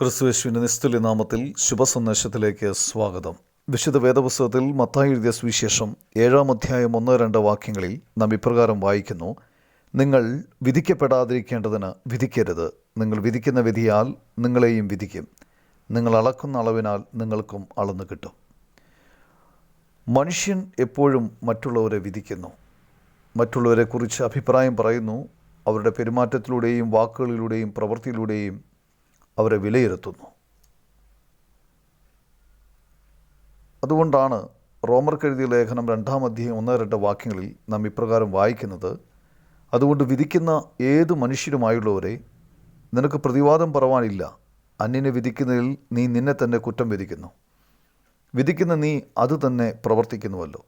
ക്രിസ്തുയേശുവിൻ്റെ നിസ്തുല്യ നാമത്തിൽ ശുഭസന്ദേശത്തിലേക്ക് സ്വാഗതം. വിശുദ്ധ വേദപുസ്തകത്തിൽ മത്തായി എഴുതിയ സുവിശേഷം 7-ാം അധ്യായം 1-2 വാക്യങ്ങളിൽ നാം ഇപ്രകാരം വായിക്കുന്നു: നിങ്ങൾ വിധിക്കപ്പെടാതിരിക്കേണ്ടതിന് വിധിക്കരുത്. നിങ്ങൾ വിധിക്കുന്ന വിധിയാൽ നിങ്ങളെയും വിധിക്കും. നിങ്ങൾ അളക്കുന്ന അളവിനാൽ നിങ്ങൾക്കും അളന്നു കിട്ടും. മനുഷ്യൻ എപ്പോഴും മറ്റുള്ളവരെ വിധിക്കുന്നു. മറ്റുള്ളവരെക്കുറിച്ച് അഭിപ്രായം പറയുന്നു. അവരുടെ പെരുമാറ്റത്തിലൂടെയും വാക്കുകളിലൂടെയും പ്രവൃത്തിയിലൂടെയും അവരെ വിലയിരുത്തുന്നു. അതുകൊണ്ടാണ് റോമർക്കെഴുതിയ ലേഖനം 2-ാം അധ്യായം 1-2 വാക്യങ്ങളിൽ നാം ഇപ്രകാരം വായിക്കുന്നത്: അതുകൊണ്ട് വിധിക്കുന്ന ഏത് മനുഷ്യരുമായുള്ളവരെ, നിനക്ക് പ്രതിവാദം പറവാനില്ല. അന്യനെ വിധിക്കുന്നതിൽ നീ നിന്നെ തന്നെ കുറ്റം വിധിക്കുന്നു. വിധിക്കുന്ന നീ അത് തന്നെ പ്രവർത്തിക്കുന്നുവല്ലോ.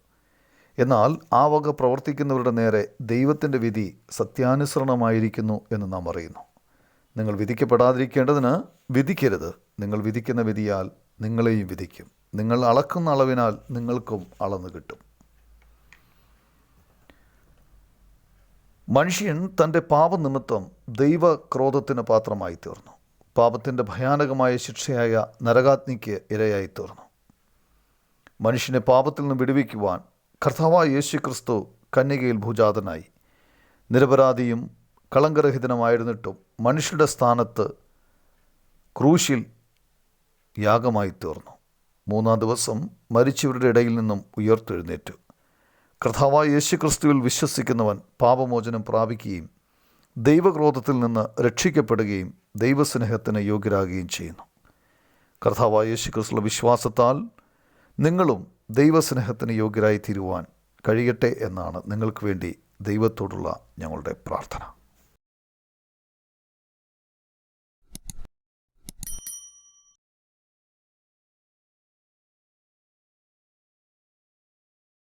എന്നാൽ ആ വക പ്രവർത്തിക്കുന്നവരുടെ നേരെ ദൈവത്തിൻ്റെ വിധി സത്യാനുസരണമായിരിക്കുന്നു എന്ന് നാം അറിയുന്നു. നിങ്ങൾ വിധിക്കപ്പെടാതിരിക്കേണ്ടതിന് വിധിക്കരുത്. നിങ്ങൾ വിധിക്കുന്ന വിധിയാൽ നിങ്ങളെയും വിധിക്കും. നിങ്ങൾ അളക്കുന്ന അളവിനാൽ നിങ്ങൾക്കും അളന്നു കിട്ടും. മനുഷ്യൻ തൻ്റെ പാപനിമിത്തം ദൈവക്രോധത്തിന് പാത്രമായി തീർന്നു. പാപത്തിൻ്റെ ഭയാനകമായ ശിക്ഷയായ നരകാഗ്നിക്ക് ഇരയായി തീർന്നു. മനുഷ്യനെ പാപത്തിൽ നിന്ന് വിടുവിക്കുവാൻ കർത്താവായ യേശുക്രിസ്തു കന്യകയിൽ ഭൂജാതനായി. നിരപരാധിയും കളങ്കരഹിതനുമായിരുന്നിട്ടും മനുഷ്യരുടെ സ്ഥാനത്ത് ക്രൂശിൽ യാഗമായി തീർന്നു. 3-ാം ദിവസം മരിച്ചവരുടെ ഇടയിൽ നിന്നും ഉയർത്തെഴുന്നേറ്റു. കർത്താവായ യേശുക്രിസ്തുവിൽ വിശ്വസിക്കുന്നവൻ പാപമോചനം പ്രാപിക്കുകയും ദൈവക്രോധത്തിൽ നിന്ന് രക്ഷിക്കപ്പെടുകയും ദൈവസ്നേഹത്തിന് യോഗ്യരാകുകയും ചെയ്യുന്നു. കർത്താവായ യേശുക്രിസ്തുവിലുള്ള വിശ്വാസത്താൽ നിങ്ങളും ദൈവസ്നേഹത്തിന് യോഗ്യരായി തീരുവാൻ കഴിയട്ടെ എന്നാണ് നിങ്ങൾക്ക് വേണ്ടി ദൈവത്തോടുള്ള ഞങ്ങളുടെ പ്രാർത്ഥന.